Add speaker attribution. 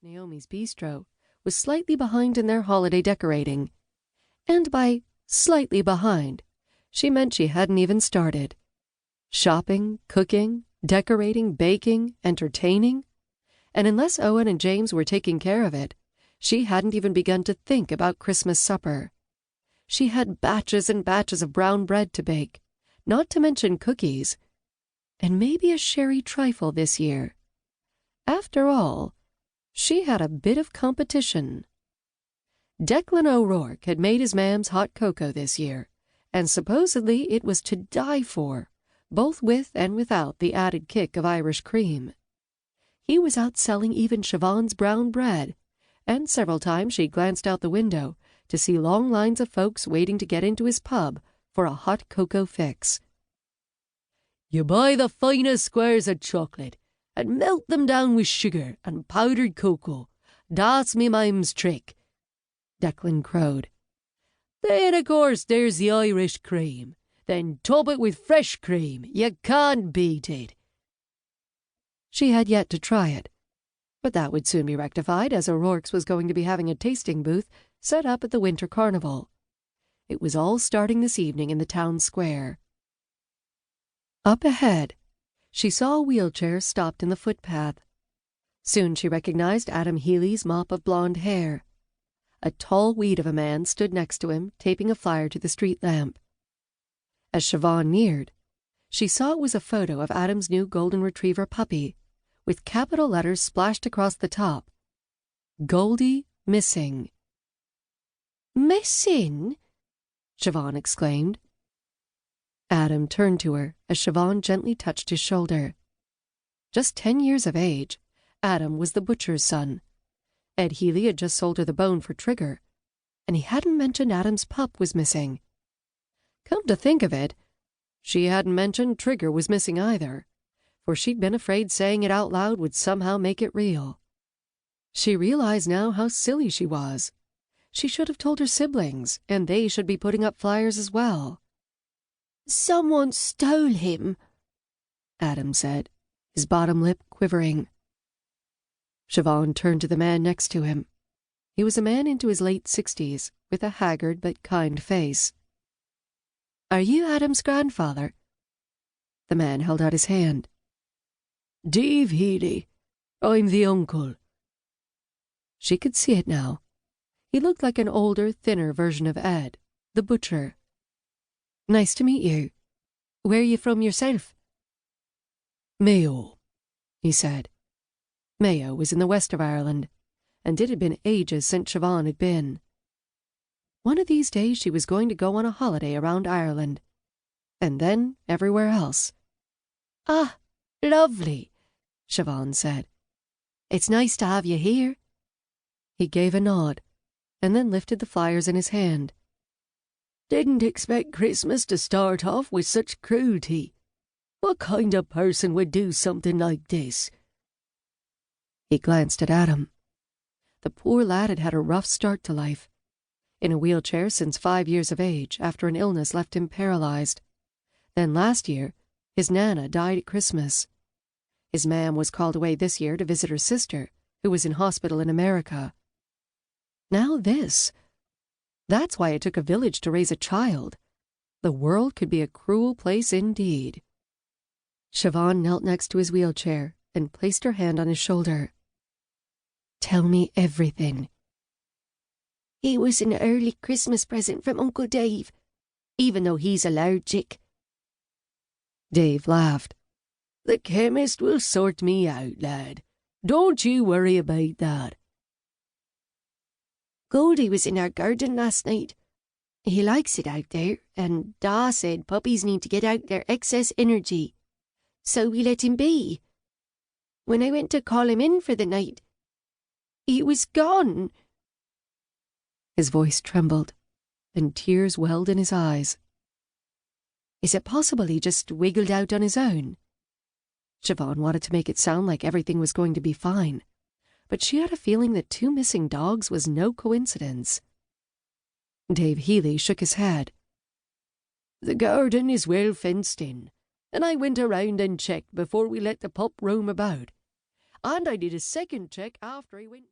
Speaker 1: Naomi's bistro, was slightly behind in their holiday decorating. And by slightly behind, she meant she hadn't even started. Shopping, cooking, decorating, baking, entertaining. And unless Owen and James were taking care of it, she hadn't even begun to think about Christmas supper. She had batches and batches of brown bread to bake, not to mention cookies, and maybe a sherry trifle this year. After all, she had a bit of competition. Declan O'Rourke had made his mam's hot cocoa this year, and supposedly it was to die for, both with and without the added kick of Irish cream. He was outselling even Siobhán's brown bread, and several times she glanced out the window to see long lines of folks waiting to get into his pub for a hot cocoa fix. "You buy the finest squares of chocolate, and melt them down with sugar and powdered cocoa. That's me mam's trick," Declan crowed. "Then, of course, there's the Irish cream. Then top it with fresh cream. You can't beat it." She had yet to try it, but that would soon be rectified, as O'Rourke's was going to be having a tasting booth set up at the winter carnival. It was all starting this evening in the town square. Up ahead, she saw a wheelchair stopped in the footpath. Soon she recognized Adam Healy's mop of blonde hair. A tall weed of a man stood next to him, taping a flyer to the street lamp. As Siobhán neared, she saw it was a photo of Adam's new golden retriever puppy, with capital letters splashed across the top. "Goldie missing." "Missing?" Siobhán exclaimed. Adam turned to her as Siobhán gently touched his shoulder. Just 10 years of age, Adam was the butcher's son. Ed Healy had just sold her the bone for Trigger, and he hadn't mentioned Adam's pup was missing. Come to think of it, she hadn't mentioned Trigger was missing either, for she'd been afraid saying it out loud would somehow make it real. She realized now how silly she was. She should have told her siblings, and they should be putting up flyers as well. "Someone stole him," Adam said, his bottom lip quivering. Siobhán turned to the man next to him. He was a man into his late 60s, with a haggard but kind face. "Are you Adam's grandfather?" The man held out his hand. "Dave Healy. I'm the uncle." She could see it now. He looked like an older, thinner version of Ed, the butcher. "Nice to meet you. Where are you from yourself?" "Mayo," he said. Mayo was in the west of Ireland, and it had been ages since Siobhán had been. One of these days she was going to go on a holiday around Ireland, and then everywhere else. "Ah, lovely," Siobhán said. "It's nice to have you here." He gave a nod, and then lifted the flyers in his hand. "Didn't expect Christmas to start off with such cruelty. What kind of person would do something like this?" He glanced at Adam. The poor lad had had a rough start to life. In a wheelchair since 5 years of age, after an illness left him paralyzed. Then last year, his Nana died at Christmas. His mam was called away this year to visit her sister, who was in hospital in America. Now this. That's why it took a village to raise a child. The world could be a cruel place indeed. Siobhán knelt next to his wheelchair and placed her hand on his shoulder. "Tell me everything." "He was an early Christmas present from Uncle Dave, even though he's allergic." Dave laughed. "The chemist will sort me out, lad. Don't you worry about that." "Goldie was in our garden last night. He likes it out there, and Da said puppies need to get out their excess energy, so we let him be. When I went to call him in for the night, he was gone." His voice trembled, and tears welled in his eyes. Is it possible he just wiggled out on his own? Siobhán wanted to make it sound like everything was going to be fine, but she had a feeling that 2 missing dogs was no coincidence. Dave Healy shook his head. "The garden is well fenced in, and I went around and checked before we let the pup roam about. And I did a second check after he went..."